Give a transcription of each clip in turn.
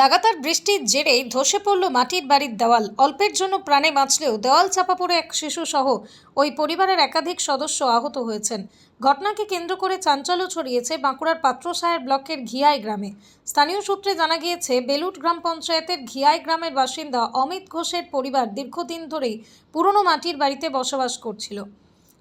লাগাতার বৃষ্টির জেরে ধসে পড়ল মাটির বাড়ির দেওয়াল। অল্পের জন্য প্রাণে বাঁচলেও দেওয়াল চাপা পড়ে এক শিশু সহ ওই পরিবারের একাধিক সদস্য আহত হয়েছেন। ঘটনাকে কেন্দ্র করে চাঞ্চল্য ছড়িয়েছে বাঁকুড়ার পাত্রসাহের ব্লকের ঘিয়াই গ্রামে। স্থানীয় সূত্রে জানা গিয়েছে, বেলুট গ্রাম পঞ্চায়েতের ঘিয়াই গ্রামের বাসিন্দা অমিত ঘোষের পরিবার দীর্ঘদিন ধরেই পুরনো মাটির বাড়িতে বসবাস করছিল।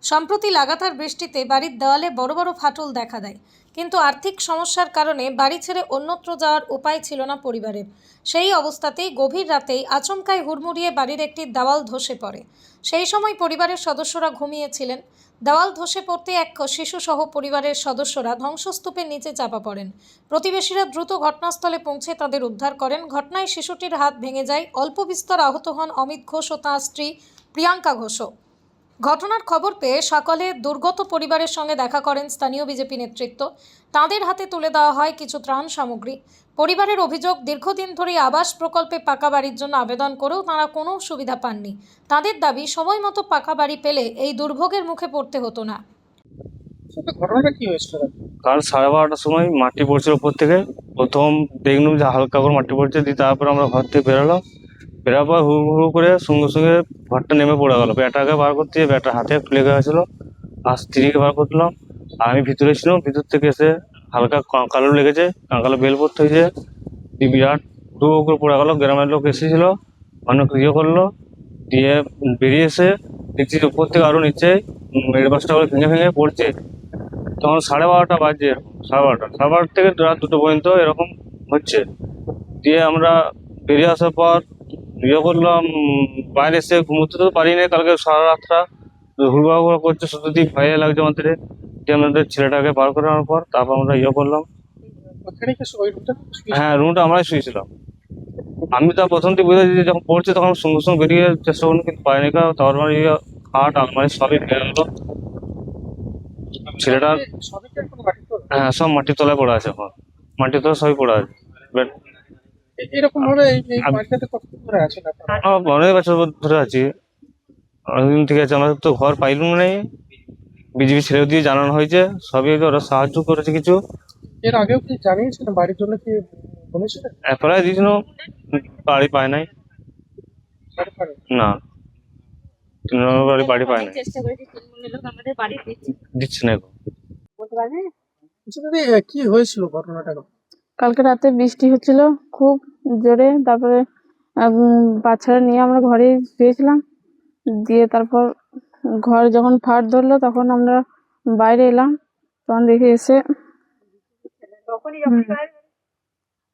সম্প্রতি লাগাতার বৃষ্টিতে বাড়ির দেওয়ালে বড় বড় ফাটল দেখা দেয়, কিন্তু আর্থিক সমস্যার কারণে বাড়ি ছেড়ে অন্যত্র যাওয়ার উপায় ছিল না পরিবারের। সেই অবস্থাতেই গভীর রাতেই আচমকাই হুড়মুড়িয়ে বাড়ির একটি দেওয়াল ধসে পড়ে। সেই সময় পরিবারের সদস্যরা ঘুমিয়েছিলেন। দেওয়াল ধসে পড়তে এক শিশুসহ পরিবারের সদস্যরা ধ্বংসস্তূপের নিচে চাপা পড়েন। প্রতিবেশীরা দ্রুত ঘটনাস্থলে পৌঁছে তাদের উদ্ধার করেন। ঘটনায় শিশুটির হাত ভেঙে যায়। অল্প বিস্তর আহত হন অমিত ঘোষ ও তাঁর স্ত্রী প্রিয়াঙ্কা ঘোষও। ঘটনার খবর পেয়ে সকালে দুর্গত পরিবারের সঙ্গে দেখা করেন স্থানীয় বিজেপি নেতৃত্ব। তাদের হাতে তুলে দেওয়া হয় কিছু ত্রাণ সামগ্রী। পরিবারের অভিযোগ, দীর্ঘদিন ধরেই আবাস প্রকল্পে পাকা বাড়ির জন্য আবেদন করেও তারা কোনো সুবিধা পাননি। তাদের দাবি, সময় মতো পাকা বাড়ি পেলে এই দুর্ভোগের মুখে পড়তে হতো না। ঘটনাটা কি হয়েছিল? কাল 12:30টার সময় মাটি পড়ছিল উপর থেকে। প্রথম দেখলাম যে হালকা করে মাটি পড়ছে, দিয়ে তারপর আমরা ঘর থেকে বেরোলাম। বেরোর পর হুড় হুড় করে সঙ্গে সঙ্গে ঘরটা নেমে পড়ে গেল। ব্যাটাকে বার করতে গিয়ে ব্যাটার হাতে খুলে গেছিলো, আর স্ত্রীকে বার করলাম। আর আমি ভিতরে ছিলাম, ভিতর থেকে এসে হালকা কাঁকালো লেগেছে, কাঁকালো বেল পড়তে হয়েছে, দিয়ে বিরাট হুড় করে পড়ে গেল। গ্রামের লোক এসেছিল, অনেক ইয়ে করলো, দিয়ে বেরিয়ে এসে দেখছি উপর থেকে আরো নিচে মেরে বাসটা করে ভেঙে ভেঙে পড়ছে। তখন 12:30 বাজে, 12:30 থেকে রাত 2টো পর্যন্ত এরকম হচ্ছে। দিয়ে আমরা বেরিয়ে আসার পর ইয়ে করলাম, বাইরে এসে ঘুমোতে তো পারি না। কালকে সারা রাতটা হুড়বাড় করছে, সত্যি ভয়ে লাগছে আমাদের। দিয়ে আমাদের ছেলেটাকে বার করানোর পর তারপর আমরা ইয়ে করলাম। হ্যাঁ, রুমটা আমরাই শুয়েছিলাম। আমি তো প্রথম থেকে বুঝেছি যে যখন পড়ছে তখন সঙ্গে সঙ্গে বেরিয়ে চেষ্টা করুন, কিন্তু পাইনি। তারপর খাট আলমারি সবই ভেঙে গেলো। ছেলেটার হ্যাঁ, সব মাটির তলায় পড়ে আছে। এখন মাটির তলায় সবই পড়ে আছে। এরকম ভাবে এই বাড়িটাতে কতদিন ধরে আছেন আপনারা? অনেক বছর ধরে আছি, অনেকদিন থেকে আছে। আমাদের তো ঘর পাইলুম নেই, বিজেপি ছেড়ে দিয়ে জানানো হয়েছে, সবই ওরা সাহায্য করেছে কিছু। এর আগেও কি জানিয়েছিলেন বাড়ির জন্য কি বলেছিলেন? অ্যাপ্লাই দিয়েছিল, বাড়ি পায় নাই। বাড়ি পারেন? না, 3 নম্বর বাড়ি পায় নাই, চেষ্টা করেছি, তৃণমূলের লোক আমাদের বাড়ি দিচ্ছে না এখন। বলতে পারবে। আচ্ছা দিদি, কি হয়েছিল ঘটনাটা? কালকে রাতে বৃষ্টি হচ্ছিল খুব জোরে। তারপরে বাচ্চারা নিয়ে আমরা ঘরে শুয়েছিলাম। দিয়ে তারপর ঘর যখন ফাট ধরলো তখন আমরা বাইরে এলাম। তখন দেখে এসে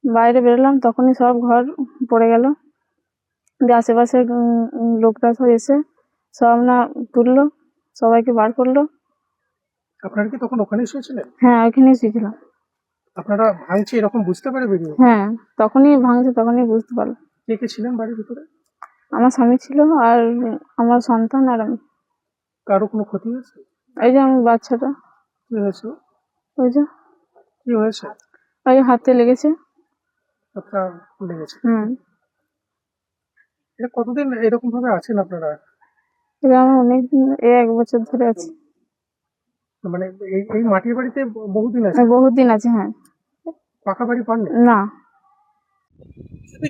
বাইরে বেরোলাম, তখনই সব ঘর পড়ে গেল। দিয়ে আশেপাশের লোকরা সব এসে সব না তুললো, সবাইকে বার করলো। আপনারা কি তখন ওখানেই শুয়েছিলেন? হ্যাঁ, ওইখানেই শুয়েছিলাম। আপনারা ভাঙছে এরকম বুঝতে পারে বেরিয়ে? হ্যাঁ, তখনই ভাঙছে, তখনই বুঝতে পারলো। কে কে ছিলেন বাড়ির ভিতরে? আমার স্বামী ছিল আর আমার সন্তান আর আমি। কারো কোনো ক্ষতি হয়েছে? এই যে আমার বাচ্চাটা, কি হয়েছে? ওই যে কি হয়েছে? ওই হাতে লেগেছে। আপনার লেগেছে? এটা কতদিন এরকম ভাবে আছেন আপনারা? এটা আমার অনেকদিন, 1 বছর ধরে আছে। মানে এই এই মাটির বাড়িতে বহুদিন আছে? বহুত দিন আছে। হ্যাঁ। পাকা বাড়ি পাননি? না।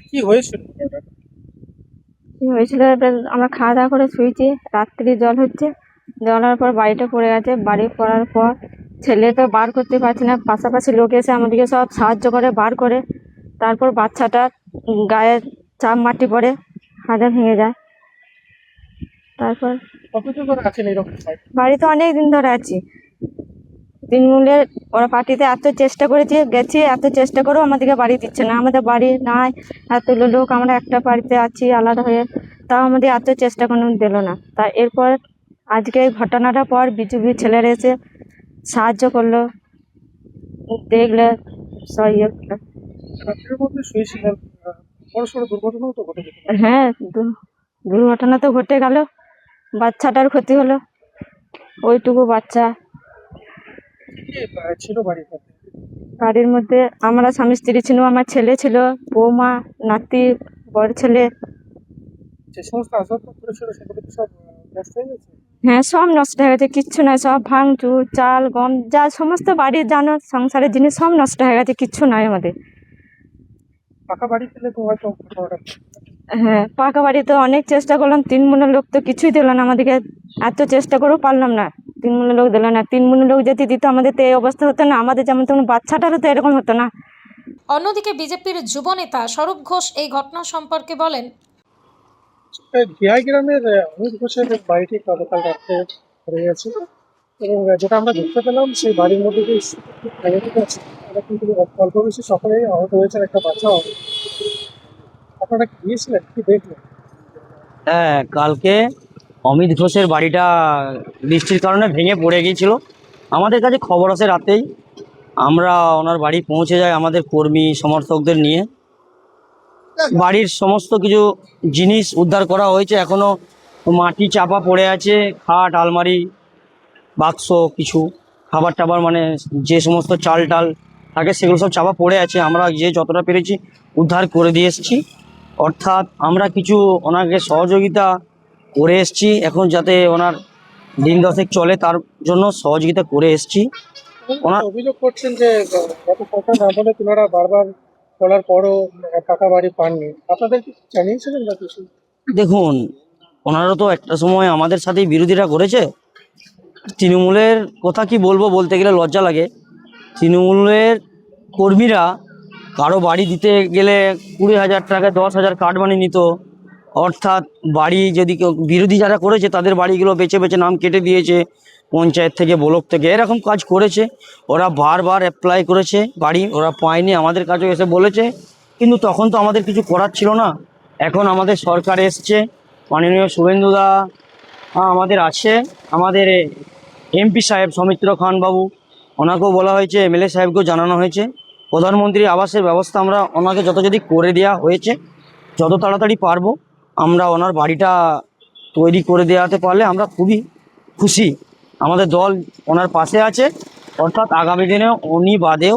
কি হয়েছিল? কি হয়েছিল, এটা আমরা খাওয়া দাওয়া করে শুয়েছি, রাত্রি জল হচ্ছে, জল হওয়ার পর বাড়িটা পড়ে গেছে। বাড়ি পড়ার পর ছেলে তো বার করতে পারছি না, পাশাপাশি লোক এসে আমাদেরকে সব সাহায্য করে বার করে। তারপর বাচ্চাটা গায়ে চাপ মাটি পড়ে, হাতে ভেঙে যায়। তারপর কতদিন ধরে আছেন এরকম বাড়িতে অনেক দিন ধরে আছি। তৃণমূলের ওরা পার্টিতে এত চেষ্টা করেছি, গেছি, এত চেষ্টা করেও আমাদেরকে বাড়ি দিচ্ছে না। আমাদের বাড়ি নাই, এতগুলো লোক, আমরা একটা বাড়িতে আছি আলাদা হয়ে, তাও আমাদের এত চেষ্টা কোনো দিল না। তা এরপর আজকে এই ঘটনাটার পর বিজেপির ছেলেরা এসে সাহায্য করলো, দেখলে সব ইয়ে করলো। রাত্রের মধ্যে শুয়েছিলেন, বড় সড়ো দুর্ঘটনাও তো ঘটে যেত। হ্যাঁ, দুর্ঘটনা তো ঘটে গেল, বাচ্চাটার ক্ষতি হলো, ওইটুকু বাচ্চা। ছিল বাড়ির মধ্যে? বাড়ির মধ্যে আমরা স্বামী স্ত্রী ছিল, আমার ছেলে ছিল, বৌমা, নাতি, বড় ছেলে। যে সমস্ত আসবাবপত্র ছিল সেগুলো কি সব নষ্ট হয়ে গেছে? হ্যাঁ, সব নষ্ট হয়ে গেছে, কিচ্ছু নাই, সব ভাঙচুর, চাল গম যা সমস্ত বাড়ির জানো সংসারের জিনিস সব নষ্ট হয়ে গেছে, কিচ্ছু নাই আমাদের। পাকা বাড়ি পেলে তো হয়তো ঘটনাটা। হ্যাঁ, পাকা বাড়িতে অনেক চেষ্টা করলাম, তৃণমূলের লোক তো কিছুই দিল না আমাদেরকে, এত চেষ্টা করেও পারলাম না, তৃণমূলের লোক দিল না। তৃণমূলের লোক যদি দিত আমাদের তো এই অবস্থা হতো না, আমাদের যেমন তেমন বাচ্চাটারও তো এরকম হতো না। অন্যদিকে বিজেপির যুব নেতা স্বরূপ ঘোষ এই ঘটনা সম্পর্কে বলেন, ভিআই গ্রামের অমিত ঘোষের বাড়িটি গতকাল রাত্রে পড়ে গেছে এবং যেটা আমরা দেখতে পেলাম সেই বাড়ির মধ্যে যে ফ্যামিলি আছে তারা কিন্তু অল্প বেশি সকলেই আহত হয়েছেন, একটা বাচ্চা আহত। আপনারা কি গিয়েছিলেন, কি দেখলেন? হ্যাঁ, কালকে অমিত ঘোষের বাড়িটা বৃষ্টির কারণে ভেঙে পড়ে গিয়েছিল। আমাদের কাছে খবর আসে রাতেই, আমরা ওনার বাড়ি পৌঁছে যাই আমাদের কর্মী সমর্থকদের নিয়ে। বাড়ির সমস্ত কিছু জিনিস উদ্ধার করা হয়েছে, এখনও মাটি চাপা পড়ে আছে, খাট, আলমারি, বাক্স, কিছু খাবার টাবার মানে যে সমস্ত চাল টাল থাকে সেগুলো সব চাপা পড়ে আছে। আমরা যে যতটা পেরেছি উদ্ধার করে দিয়ে এসেছি, অর্থাৎ আমরা কিছু ওনাকে সহযোগিতা করে এসেছি, এখন যাতে ওনার দিন দশেক চলে তার জন্য সহযোগিতা করে এসেছি। ওনার অভিযোগ করছেন যে গত সরকার আমলে তিনারা বারবার বলার পরও পাকা বাড়ি পাননি, আপনাদের কি জানিয়েছিলেন বা কিছু? দেখুন, ওনারা তো একটা সময় আমাদের সাথেই বিরোধিতা করেছে। তৃণমূলের কথা কি বলবো, বলতে গেলে লজ্জা লাগে। তৃণমূলের কর্মীরা কারো বাড়ি দিতে গেলে 20,000 টাকা 10,000 কার্ড বানিয়ে নিত, অর্থাৎ বাড়ি যদি কেউ বিরোধী যারা করেছে তাদের বাড়িগুলো বেছে বেছে নাম কেটে দিয়েছে, পঞ্চায়েত থেকে ব্লক থেকে এরকম কাজ করেছে। ওরা বারবার অ্যাপ্লাই করেছে বাড়ি, ওরা পায়নি, আমাদের কাছেও এসে বলেছে, কিন্তু তখন তো আমাদের কিছু করার ছিল না। এখন আমাদের সরকার এসছে, মাননীয় শুভেন্দুদা আমাদের আছে, আমাদের এমপি সাহেব সৌমিত্র খান বাবু, ওনাকেও বলা হয়েছে, এমএলএ সাহেবকেও জানানো হয়েছে। প্রধানমন্ত্রী আবাসের ব্যবস্থা আমরা ওনাকে যত যদি করে দেওয়া হয়েছে, যত তাড়াতাড়ি পারবো আমরা ওনার বাড়িটা তৈরি করে দেওয়াতে পারলে আমরা খুবই খুশি। আমাদের দল ওনার পাশে আছে, অর্থাৎ আগামী দিনে উনি বাদেও